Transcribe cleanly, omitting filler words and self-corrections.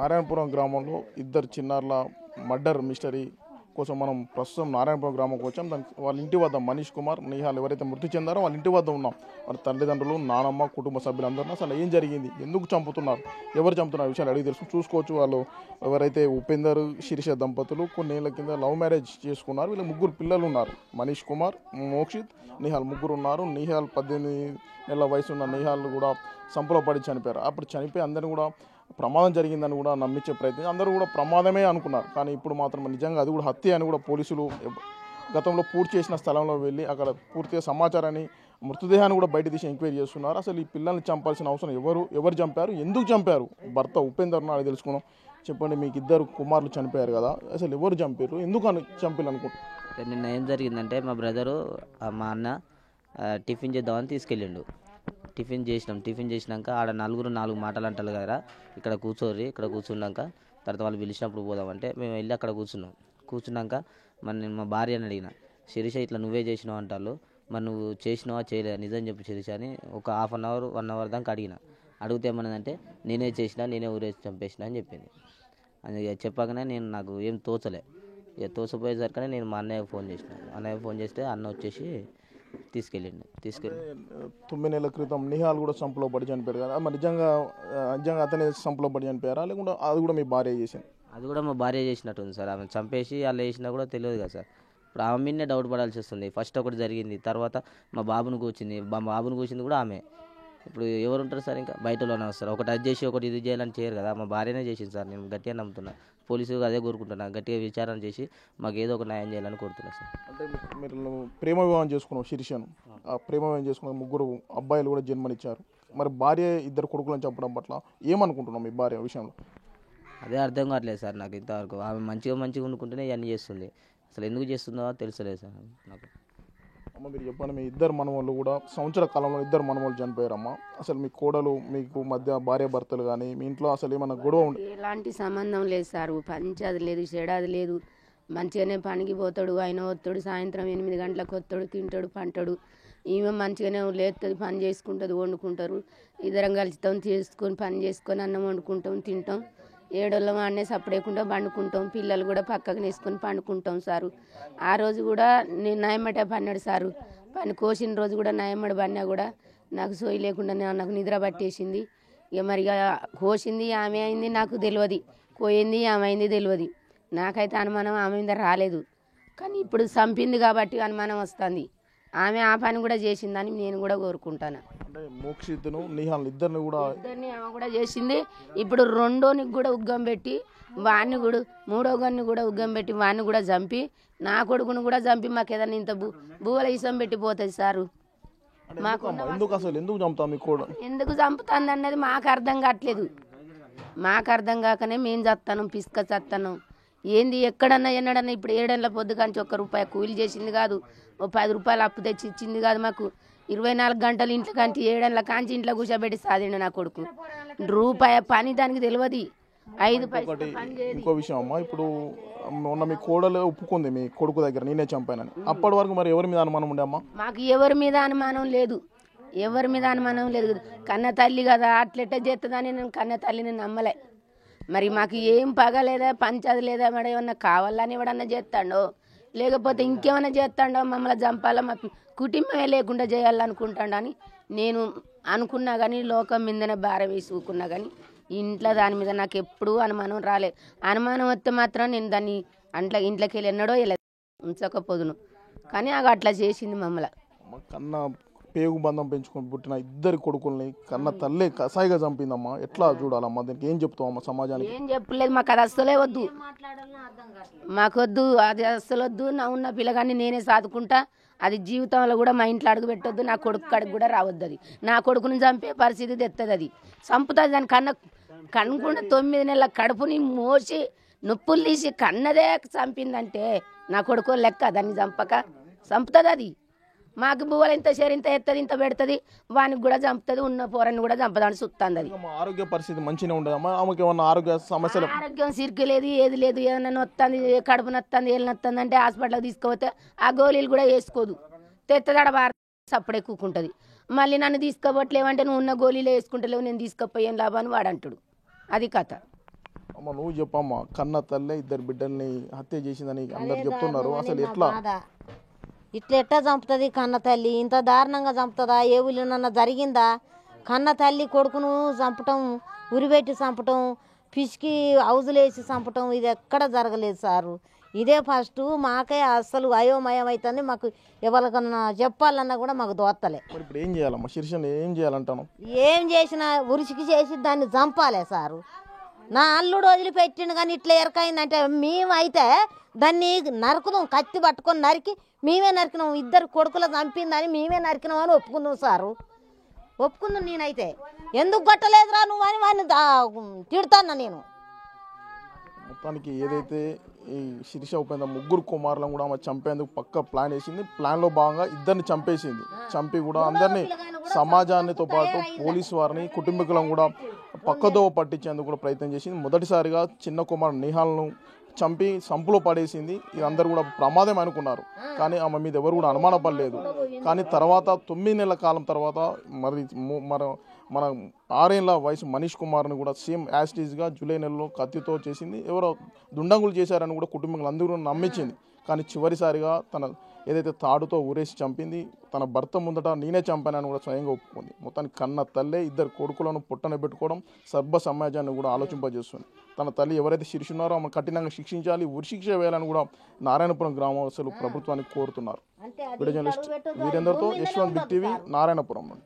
నారాయణపురం గ్రామంలో ఇద్దరు చిన్నారుల మర్డర్ మిస్టరీ కోసం మనం ప్రస్తుతం నారాయణపురం గ్రామంకి వచ్చాం. వాళ్ళ ఇంటి వద్ద మనీష్ కుమార్, నిహాల్ ఎవరైతే మృతి చెందారో వాళ్ళ ఇంటి వద్ద ఉన్నాం. వాళ్ళ తల్లిదండ్రులు, నానమ్మ, కుటుంబ సభ్యులందరూ అసలు ఏం జరిగింది, ఎందుకు చంపుతున్నారు, ఎవరు చంపుతున్నారు విషయాలు అడిగి తెలుసు చూసుకోవచ్చు. వాళ్ళు ఎవరైతే ఉపేందర్, శిరీష దంపతులు కొన్నేళ్ల కింద లవ్ మ్యారేజ్ చేసుకున్నారు. వీళ్ళ ముగ్గురు పిల్లలు ఉన్నారు. మనీష్ కుమార్, మోక్షిత్, నిహాల్ ముగ్గురు ఉన్నారు. నిహాల్ 18 నెలల వయసు ఉన్న నిహాల్ కూడా సంపులో పడి చనిపోయారు. అప్పుడు చనిపోయి అందరిని కూడా ప్రమాదం జరిగిందని కూడా నమ్మించే ప్రయత్నం, అందరూ కూడా ప్రమాదమే అనుకున్నారు. కానీ ఇప్పుడు మాత్రం నిజంగా అది కూడా హత్య అని కూడా పోలీసులు గతంలో పూర్తి చేసిన స్థలంలో వెళ్ళి అక్కడ పూర్తిగా సమాచారాన్ని, మృతదేహాన్ని కూడా బయట తీసి ఎంక్వైరీ చేస్తున్నారు. అసలు ఈ పిల్లల్ని చంపాల్సిన అవసరం ఎవరు చంపారు, ఎందుకు చంపారు, భర్త ఉపేందర్ అని తెలుసుకున్నాం. చెప్పండి, మీకు ఇద్దరు కుమారులు చనిపోయారు కదా, అసలు ఎవరు చంపారు, ఎందుకు చంపారు అనుకుంటున్నారు? నిన్న ఏం జరిగిందంటే మా బ్రదరు మా అన్న టిఫిన్ చేద్దామని తీసుకెళ్ళిండు. టిఫిన్ చేసినాక ఆడ నాలుగు మాటలు అంటారు కదా, ఇక్కడ ఇక్కడ కూర్చున్నాక తర్వాత వాళ్ళు పిలిచినప్పుడు పోదామంటే మేము వెళ్ళి అక్కడ కూర్చున్నాక నేను మా భార్యని అడిగిన, శిరీష ఇట్లా నువ్వే చేసినావు అంటారు, మరి నువ్వు చేసినావా చేయలేదా నిజం చెప్పు శిరీష అని ఒక హాఫ్ అన్ అవర్ 1 అవర్ దాకా అడిగితే ఏమన్నదంటే నేనే చేసినా, నేనే ఊరేసి చంపేసిన అని చెప్పింది. అది చెప్పగానే నాకు ఏం తోచలే. ఇక తోచపోయేసరికనే నేను మా అన్నయ్యకు ఫోన్ చేస్తే అన్న వచ్చేసి తీసుకెళ్ళి 9 నెలల క్రితం నిహాల్ కూడా సంపులో పడి చనిపోయారు కదా, మరి నిజంగా అతనే సంపులో పడి చనిపోయారా, లేకుండా అది కూడా మీ భార్య చేసింది? అది కూడా మా భార్య చేసినట్టుంది సార్. ఆమె చంపేసి అలా వేసినా కూడా తెలియదు కదా సార్. ఇప్పుడు ఆమె మీదనే డౌట్ పడాల్సి వస్తుంది. ఫస్ట్ ఒకటి జరిగింది, తర్వాత మా బాబుని కూర్చింది కూడా ఆమె. ఇప్పుడు ఎవరు ఉంటారు సార్, ఇంకా బయటలోనే వస్తారు. ఒకటి అది చేసి ఒకటి ఇది చేయాలని చేయరు కదా. మా భార్యనే చేసింది సార్. నేను గట్టిగా నమ్ముతున్నా, పోలీసులు అదే కోరుకుంటున్నా, గట్టిగా విచారణ చేసి మాకు ఏదో ఒక న్యాయం చేయాలని కోరుతున్నా సార్. అంటే మీరు ప్రేమ వివాహం చేసుకున్నాం శిరీషను, ఆ ప్రేమ వివాహం చేసుకున్న 3 అబ్బాయిలు కూడా జన్మనిచ్చారు. మరి భార్య 2 కొడుకులను చంపడం పట్ల ఏమనుకుంటున్నాం మీ భార్య విషయంలో? అదే అర్థం కావట్లేదు సార్ నాకు ఇంతవరకు. ఆమె మంచిగా వండుకుంటేనే ఇవన్నీ చేస్తుంది. అసలు ఎందుకు చేస్తుందో తెలుసలేదు సార్ నాకు. అమ్మ, మీరు చెప్పండి, మీ 2 మనవాళ్ళు కూడా సంవత్సర కాలంలో 2 మనవాళ్ళు చనిపోయారమ్మా. అసలు మీ కోడలు మీకు మధ్య భార్య భర్తలు కానీ మీ ఇంట్లో అసలు ఏమైనా గొడవ ఉంది? ఎలాంటి సంబంధం లేదు సార్. పంచాది లేదు, చెడాది లేదు. మంచిగానే పనికి పోతాడు, ఆయన వస్తాడు, సాయంత్రం 8 గంటలకు వస్తాడు, తింటాడు, పంటాడు. ఈమె మంచిగానే లేస్తుంది, పని చేసుకుంటుంది, వండుకుంటారు. ఇద్దరం కలిసితాం, చేసుకొని పని చేసుకొని అన్నం వండుకుంటాం, తింటాం. 7 ఆడనే సపడేయకుండా పండుకుంటాం. పిల్లలు కూడా పక్కకు వేసుకొని పండుకుంటాం సారు. ఆ రోజు కూడా నేను నయమట పన్నాడు సారు. పని కోసిన రోజు కూడా నయమడి పన్నా కూడా నాకు సోయి లేకుండా నాకు నిద్ర పట్టేసింది. ఇక మరిగా కోసింది ఆమె అయింది నాకు తెలియదు, పోయింది ఆమె అయింది తెలియదు. నాకైతే అనుమానం ఆమె మీద రాలేదు. కానీ ఇప్పుడు చంపింది కాబట్టి అనుమానం వస్తుంది. ఆమె ఆ పని కూడా చేసిందని నేను కూడా కోరుకుంటాను. అంటే మోక్షిత్ను నిహాల్ ఇద్దరిని ఆమె కూడా చేసింది. ఇప్పుడు 2నికి కూడా ఉగ్గం పెట్టి వాడిని కూడా 3వ గన్ని కూడా ఉగ్గం పెట్టి వాడిని కూడా చంపి నా కొడుకును కూడా చంపి మాకు ఏదన్నా ఇంత బువ్వల ఇసం పెట్టిపోతుంది సారు. ఎందుకు చంపుతుంది అన్నది మాకు అర్థం కావట్లేదు. మాకు అర్థం కాకనే మేము చస్తాను, పిసుక చస్తాను. ఏంది ఎక్కడన్నా ఎన్నడన్నా ఇప్పుడు 7 ఏళ్ళ పొద్దు కాంచి 1 రూపాయి కూలి చేసింది కాదు, ఓ 10 రూపాయలు అప్పు తెచ్చి ఇచ్చింది కాదు. మాకు 24 గంటలు ఇంట్లో కాంచి 7 ఏళ్ళ కాంచి ఇంట్లో కూర్చోబెట్టి సాధిండు నా కొడుకు. రూపాయి పని దానికి తెలియదు. 5 పైసలు. ఇంకో విషయం అమ్మా, ఇప్పుడు మొన్న మీ కోడలు ఒప్పుకుంది మీ కొడుకు దగ్గర నేనే చంపానని. అప్పటి వరకు మరి ఎవరి మీద అనుమానం ఉండే అమ్మా? మాకు ఎవరి మీద అనుమానం లేదు, ఎవరి మీద అనుమానం లేదు. కన్న తల్లి కదా, అట్లెట్ట చేస్తుందని నేను కన్న తల్లిని నమ్మలే. మరి మాకు ఏం పగలేదా, పంచాది లేదా, మరి ఏమన్నా కావాలని ఎవడన్నా చేస్తాడో లేకపోతే ఇంకేమైనా చేస్తాడో, మమ్మల్ని చంపాలా, మా కుటుంబమే లేకుండా చేయాలనుకుంటాడు అని నేను అనుకున్నా. కానీ లోకం మీదనే భారం వేసుకున్నా. కానీ ఇంట్లో దాని మీద నాకు ఎప్పుడూ అనుమానం రాలేదు. అనుమానం వస్తే మాత్రం నేను దాన్ని ఇంట్లోకి వెళ్ళి ఎన్నడో వెళ్ళదు ఉంచకపోదును. కానీ అట్లా చేసింది మమ్మల్ని. కన్నా పేగు బంధం పెంచుకొని పుట్టిన 2 కొడుకుల్ని కన్న తల్లే కసాయిగా చంపిందమ్మా. ఎట్లా చూడాలమ్మా, దీనికి ఏం చెప్తావమ్మా సమాజానికి? ఏం చెప్పలేదు, మాకు అది అస్సలే వద్దు, మాకొద్దు, అది అస్సలు వద్దు. నా ఉన్న పిల్లగాన్ని నేనే సాదుకుంటా. అది జీవితంలో కూడా మా ఇంట్లో అడుగు పెట్టొద్దు, నా కొడుకు కడుగు కూడా రావద్దు. అది నా కొడుకుని చంపే పరిస్థితి తెస్తుంది. అది చంపుతుంది. దాని కనుకుండా 9 నెలల కడుపుని మోసి నొప్పులు తీసి కన్నదే చంపిందంటే నా కొడుకు లెక్క. దాన్ని చంపుతుంది. అది మాకు బువ్వలు ఇంత ఇంత ఎత్తది, ఇంత పెడుతుంది, వానికి కూడా చంపుతుంది, ఉన్న పోరని కూడా చంపదని చూస్తుంది. అది ఆరోగ్య పరిస్థితి మంచిగా ఉండదమ్మా? ఆమెకి ఏమన్నా ఆరోగ్య సమస్యలు? ఆరోగ్యం సిరికి లేదు, ఏది లేదు. ఏదన్నా నొత్తుంది, కడుపు నొత్తుంది, ఏళ్ళు నొత్తుంది అంటే హాస్పిటల్కి తీసుకుపోతే ఆ గోళీలు కూడా వేసుకోదు. తెత్తదాడ బార సప్పుడే కూకుంటుంది. మళ్ళీ నన్ను తీసుకోవట్లేవంటే నువ్వు ఉన్న గోళీలు వేసుకుంటలేవు, నేను తీసుకుపోయాను లాభాన్ని వాడంటాడు. అది కథ. అమ్మ నువ్వు చెప్పమ్మా, కన్న తల్లే ఇద్దరు బిడ్డల్ని హత్య చేసిందని అందరు చెప్తున్నారు, అసలు ఎట్లా? ఇట్లా ఎట్లా చంపుతుంది కన్న తల్లి? ఇంత దారుణంగా చంపుతుందా? ఏ ఊళ్ళోనన్నా జరిగిందా? కన్న తల్లి కొడుకును చంపటం, ఉరిపెట్టి చంపటం, పిసికి హౌజులేసి చంపటం ఇది ఎక్కడ జరగలేదు సారు. ఇదే ఫస్ట్. మాకే అసలు అయోమయం అవుతుంది. మాకు ఎవరికన్నా చెప్పాలన్నా కూడా మాకు దోత్తలే. మరి ఇప్పుడు ఏం చేయాలమ్మా? శిరీషని ఏం చేయాలంటాను? ఏం చేసినా ఉరిసికి చేసి దాన్ని చంపాలే సారు. నా అల్లుడు వదిలిపెట్టిండు కానీ ఇట్లా ఎరకైందంటే మేమైతే దాన్ని నరుకుదాం, కత్తి పట్టుకొని నరికి మేమే నరికినాం. ఇద్దరు కొడుకులు చంపిందని మేమే నరికినాం అని ఒప్పుకుందాం సారు. ఒప్పుకుందాం. నేనైతే ఎందుకు కొట్టలేదురా నువ్వు అని వాడిని తిడతాను నేను. మొత్తానికి ఏదైతే ఈ శిరీష ఉపేంద్ర ముగ్గురు కుమారులను కూడా ఆమె చంపేందుకు పక్క ప్లాన్ వేసింది. ప్లాన్లో భాగంగా ఇద్దరిని చంపేసింది. చంపి కూడా అందరినీ, సమాజాన్నితో పాటు పోలీసు వారిని, కుటుంబీకులను కూడా పక్కదోవ పట్టించేందుకు కూడా ప్రయత్నం చేసింది. మొదటిసారిగా చిన్న కుమారుడు నిహాల్ను చంపి సంపులో పడేసింది. ఇది అందరూ కూడా ప్రమాదం అనుకున్నారు, కానీ ఆమె మీద ఎవరు కూడా అనుమానపడలేదు. కానీ తర్వాత 9 నెలల కాలం తర్వాత మన 6 ఏళ్ల వయసు మనీష్ కుమార్ని కూడా సేమ్ యాస్టీజ్గా జూలై నెలలో కత్తితో చేసింది. ఎవరో దుండంగులు చేశారని కూడా కుటుంబీకులు అందరూ నమ్మించింది. కానీ చివరిసారిగా తన ఏదైతే తాడుతో ఊరేసి చంపింది, తన భర్త ముందట నేనే చంపానని కూడా స్వయంగా ఒప్పుకుంది. మొత్తానికి కన్న తల్లే ఇద్దరు కొడుకులను పుట్టన పెట్టుకోవడం సర్వ సమాజాన్ని కూడా ఆలోచింపజేస్తుంది. తన తల్లి ఎవరైతే శిరీష ఉన్నారో ఆమె కఠినంగా శిక్షించాలి, ఉరిశిక్ష వేయాలని కూడా నారాయణపురం గ్రామవాసులు ప్రభుత్వానికి కోరుతున్నారు. వీడియో జర్నలిస్ట్ వీరేందర్తో యశ్వంత్, బిగ్ టీవీ, నారాయణపురం నుండి.